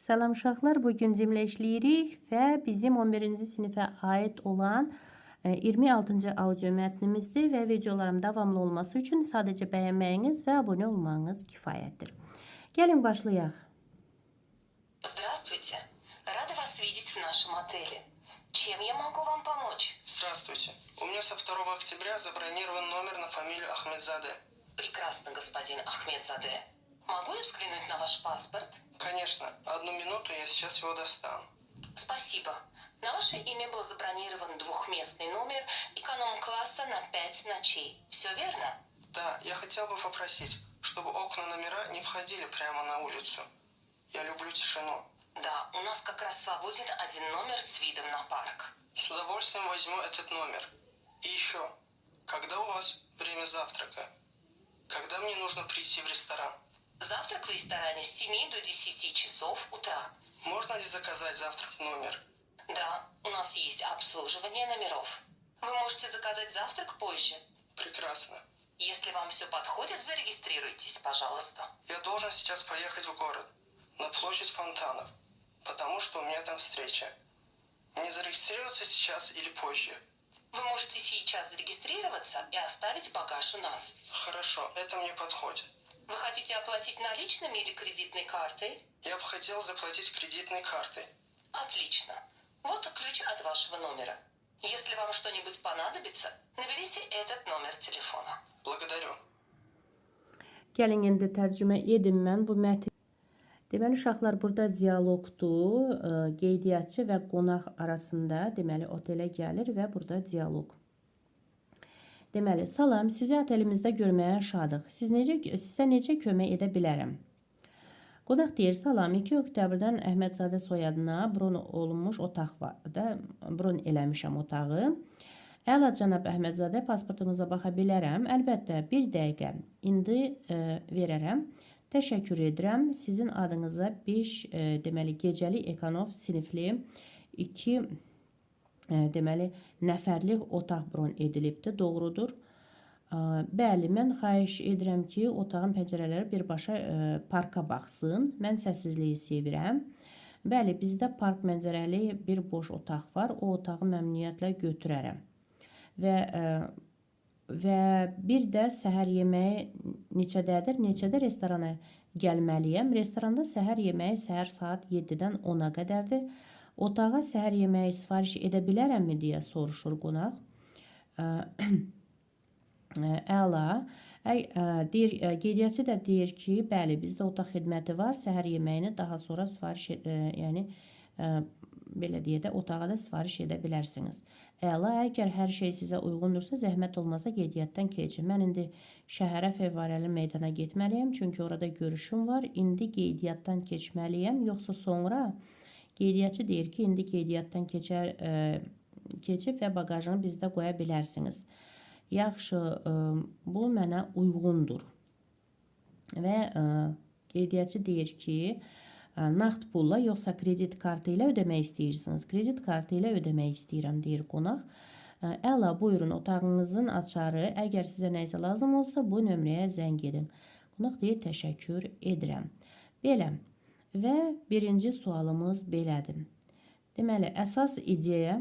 Salam uşaqlar, bugün cümlə işləyirik və bizim 11-ci sinifə aid olan 26-cı audio mətnimizdir və videolarım davamlı olması üçün sadəcə bəyənməyiniz və abunə olmağınız kifayətdir. Gəlin başlayaq. Здравствуйте. Рада вас видеть в нашем отеле. Чем я могу вам помочь? Здравствуйте. У меня со 2 октября забронирован номер на фамилию Ахмедзаде. Прекрасно, господин Ахмедзаде. Могу я взглянуть на ваш паспорт? Конечно. 1 минуту, я сейчас его достану. Спасибо. На ваше имя был забронирован двухместный номер эконом-класса на 5 ночей. Все верно? Да, я хотел бы попросить, чтобы окна номера не входили прямо на улицу. Я люблю тишину. Да, у нас как раз свободен один номер с видом на парк. С удовольствием возьму этот номер. И еще, когда у вас время завтрака? Когда мне нужно прийти в ресторан? Завтрак в ресторане с 7 до 10 часов утра. Можно ли заказать завтрак в номер? Да, у нас есть обслуживание номеров. Вы можете заказать завтрак позже. Прекрасно. Если вам все подходит, зарегистрируйтесь, пожалуйста. Я должен сейчас поехать в город, на площадь фонтанов, потому что у меня там встреча. Мне зарегистрироваться сейчас или позже? Вы можете сейчас зарегистрироваться и оставить багаж у нас. Хорошо, это мне подходит. Вы хотите оплатить наличными или кредитной картой? Я бы хотел заплатить кредитной картой. Отлично. Вот ключ от вашего номера. Если вам что-нибудь понадобится, наберите этот номер телефона. Благодарю. Gəlin indi tərcümə edim mən bu mətni. Deməli uşaqlar, burada dialoqdur. Qeydiyyatçı və qonaq arasında, deməli otelə gəlir və burada dialoq. Deməli, salam, sizi otelimizdə görməyə şadıq. Sizə necə kömək edə bilərəm? Qonaq deyir, salam, 2 oktyabrdan Əhmədzadə soyadına bron olunmuş otaq var da, bron eləmişəm otağı. Əla cənab Əhmədzadə, pasportunuza baxa bilərəm. Əlbəttə, 1 dəqiqə indi verərəm. Təşəkkür edirəm. Sizin adınıza 5 deməli gecəli ekonom sinifli 2 deməli nəfərlik otaq bron edilibdir. Doğrudur. Bəli, mən xahiş edirəm ki, otağın pəncərələri birbaşa parka baxsın. Mən səssizliyi sevirəm. Bəli, bizdə park mənzərəli bir boş otaq var. O otağı məmnuniyyətlə götürərəm. Və bir də səhər yeməyi neçədədir? Neçədə restorana gəlməliyəm? Restoranda səhər yeməyi səhər saat 7-dən 10-a qədərdir. Otağa səhər yeməyi sifariş edə bilərəmmi deyə soruşur qonaq. Əla. Qeydiyyatçı da deyir ki, bəli, bizdə otaq xidməti var. Səhər yeməyini daha sonra sifariş yəni belə deyə də otağa da sifariş edə bilərsiniz. Əla, əgər hər şey sizə uyğundursa, zəhmət olmasa qeydiyyatdan keçin. Mən indi şəhərə fəvvarəli meydana getməliyəm, çünki orada görüşüm var. İndi qeydiyyatdan keçməliyəm, yoxsa sonra qeydiyyatçı deyir ki, indi qeydiyyatdan keçib və bagajını bizdə qoya bilərsiniz. Yaxşı, bu mənə uyğundur. Və qeydiyyatçı deyir ki, nağd pulla yoxsa kredit kartı ilə ödəmək istəyirsiniz? Kredit kartı ilə ödəmək istəyirəm, deyir qonaq. Əla, buyurun, otağınızın açarı. Əgər sizə nəyisə lazım olsa, bu nömrəyə zəng edin. Qonaq deyir, təşəkkür edirəm. Belə. Və birinci sualımız belədir. Deməli, əsas ideya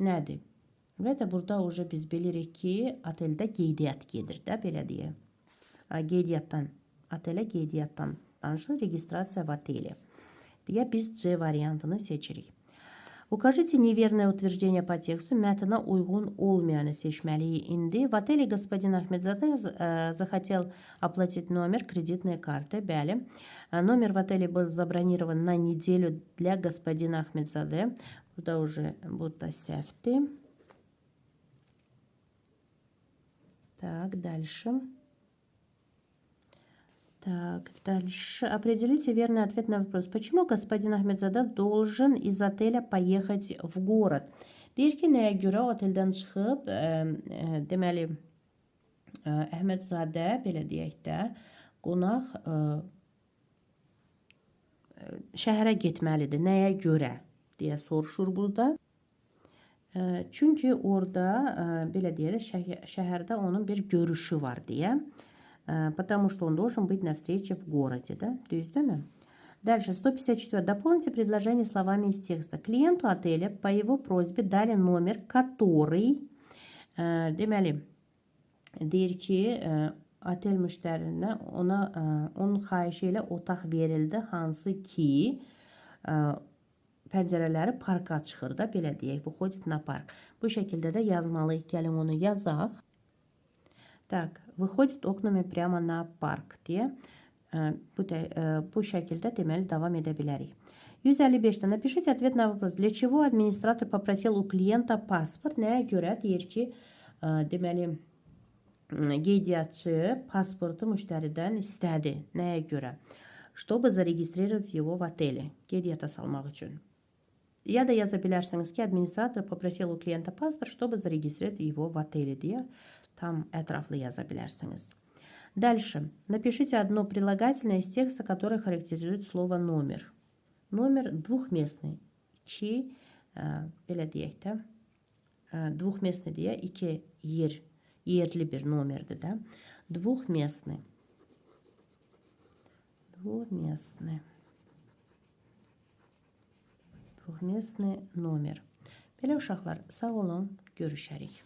nədir? Və də burada biz bilirik ki, oteldə qeydiyyat gedir də, belə deyə. Qeydiyyatdan, otelə qeydiyyatdan danışılır, registrasiya в отеле. Deyə biz C variantını seçirik. Укажите неверное утверждение по тексту. Mətnə uyğun olmayanı seçməliyik indi. В отеле господин Ахмедзаде захотел оплатить номер кредитной карты. Bəli. Номер в отеле был забронирован на неделю для господина Ахмедзаде. Burada səhvdir. Так, дальше. Так, дальше. Определите верный ответ на вопрос. Почему господин Ахмедзаде должен из отеля поехать в город? Deyir ki, nəyə görə oteldən çıxıb, deməli, Əhmədzadə, belə deyək də, qonaq şəhərə getməlidir. Nəyə görə? Deyə soruşur burada. Çünki orada, belə deyək də, şəhərdə onun bir görüşü var deyə. Потому что он должен быть на встрече в городе, да? Düzdürmü? Дальше, 154. Дополните предложение словами из текста. Клиенту отеля по его просьбе дали номер, который... Deməli, deyir ki, otel müştərinə onun xahişi ilə otaq verildi, hansı ki, pəncərələri parka çıxır da, belə deyək, выходит на парк. Bu şəkildə də yazmalıyıq, gəlin onu yazaq. Так, выходит окнами прямо на парк deyə bu şəkildə deməli davam edə bilərik. 155-də напишите ответ на вопрос. Для чего администратор попросил у клиента паспорт? Nəyə görə deyir ki, deməli qeydiyyatçı pasportu müştəridən istədi. Nəyə görə? Чтобы зарегистрировать его в отеле. Qeydiyyata salmaq üçün. Ya da yaza bilərsiniz ki, администратор попросил у клиента паспорт, чтобы зарегистрировать его в отеле deyə tam ətraflı yaza bilərsiniz. Дальше. Напишите одно прилагательное из текста, которое характеризует слово номер. Номер двухместный. 2, belə deyək də, двухместный deyə 2 yerli bir nomerdir də. Двухместный. Двухместный номер. Belə uşaqlar, sağ olun, görüşərik.